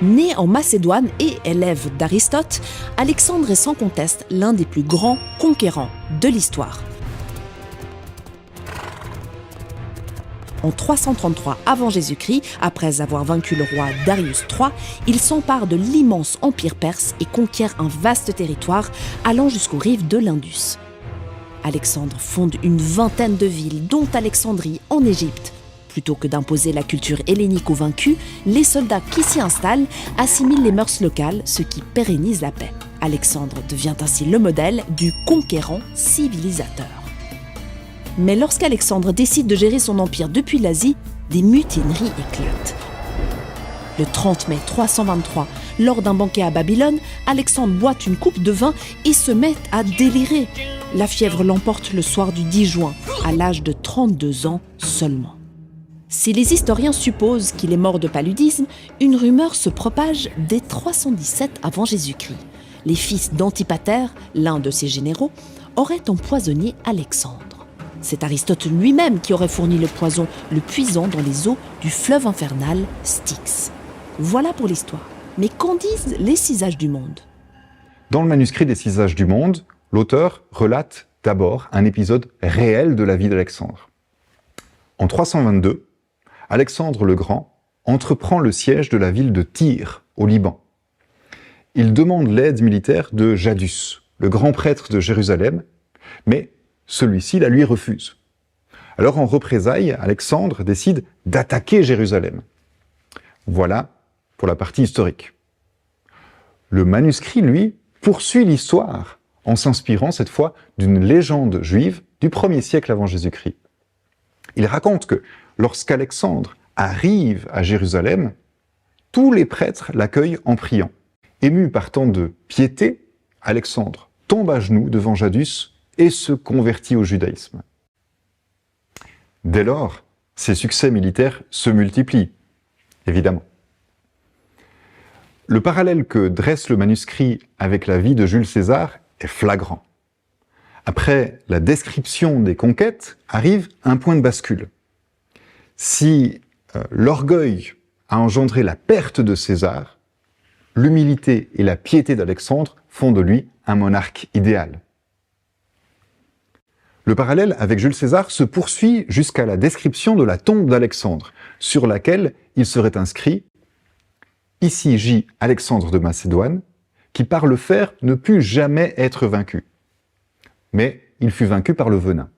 Né en Macédoine et élève d'Aristote, Alexandre est sans conteste l'un des plus grands conquérants de l'histoire. En 333 avant Jésus-Christ, après avoir vaincu le roi Darius III, il s'empare de l'immense empire perse et conquiert un vaste territoire allant jusqu'aux rives de l'Indus. Alexandre fonde une vingtaine de villes, dont Alexandrie en Égypte. Plutôt que d'imposer la culture hellénique aux vaincus, les soldats qui s'y installent assimilent les mœurs locales, ce qui pérennise la paix. Alexandre devient ainsi le modèle du conquérant civilisateur. Mais lorsqu'Alexandre décide de gérer son empire depuis l'Asie, des mutineries éclatent. Le 30 mai 323, lors d'un banquet à Babylone, Alexandre boit une coupe de vin et se met à délirer. La fièvre l'emporte le soir du 10 juin, à l'âge de 32 ans seulement. Si les historiens supposent qu'il est mort de paludisme, une rumeur se propage dès 317 avant Jésus-Christ. Les fils d'Antipater, l'un de ses généraux, auraient empoisonné Alexandre. C'est Aristote lui-même qui aurait fourni le poison, le puisant dans les eaux du fleuve infernal Styx. Voilà pour l'histoire. Mais qu'en disent les 6 âges du monde ? Dans le manuscrit des 6 âges du monde, l'auteur relate d'abord un épisode réel de la vie d'Alexandre. En 322, Alexandre le Grand entreprend le siège de la ville de Tyr, au Liban. Il demande l'aide militaire de Jadus, le grand prêtre de Jérusalem, mais celui-ci la lui refuse. Alors en représailles, Alexandre décide d'attaquer Jérusalem. Voilà pour la partie historique. Le manuscrit, lui, poursuit l'histoire en s'inspirant cette fois d'une légende juive du 1er siècle avant Jésus-Christ. Il raconte que lorsqu'Alexandre arrive à Jérusalem, tous les prêtres l'accueillent en priant. Ému par tant de piété, Alexandre tombe à genoux devant Jadus et se convertit au judaïsme. Dès lors, ses succès militaires se multiplient, évidemment. Le parallèle que dresse le manuscrit avec la vie de Jules César est flagrant. Après la description des conquêtes, arrive un point de bascule. Si l'orgueil a engendré la perte de César, l'humilité et la piété d'Alexandre font de lui un monarque idéal. Le parallèle avec Jules César se poursuit jusqu'à la description de la tombe d'Alexandre, sur laquelle il serait inscrit « Ici gît Alexandre de Macédoine, qui par le fer ne put jamais être vaincu. Mais il fut vaincu par le venin. »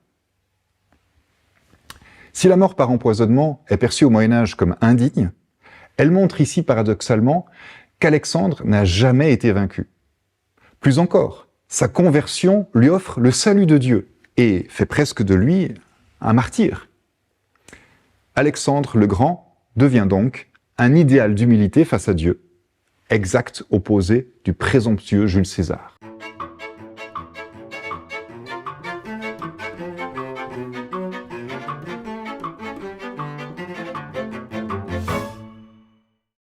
Si la mort par empoisonnement est perçue au Moyen-Âge comme indigne, elle montre ici paradoxalement qu'Alexandre n'a jamais été vaincu. Plus encore, sa conversion lui offre le salut de Dieu et fait presque de lui un martyr. Alexandre le Grand devient donc un idéal d'humilité face à Dieu, exact opposé du présomptueux Jules César.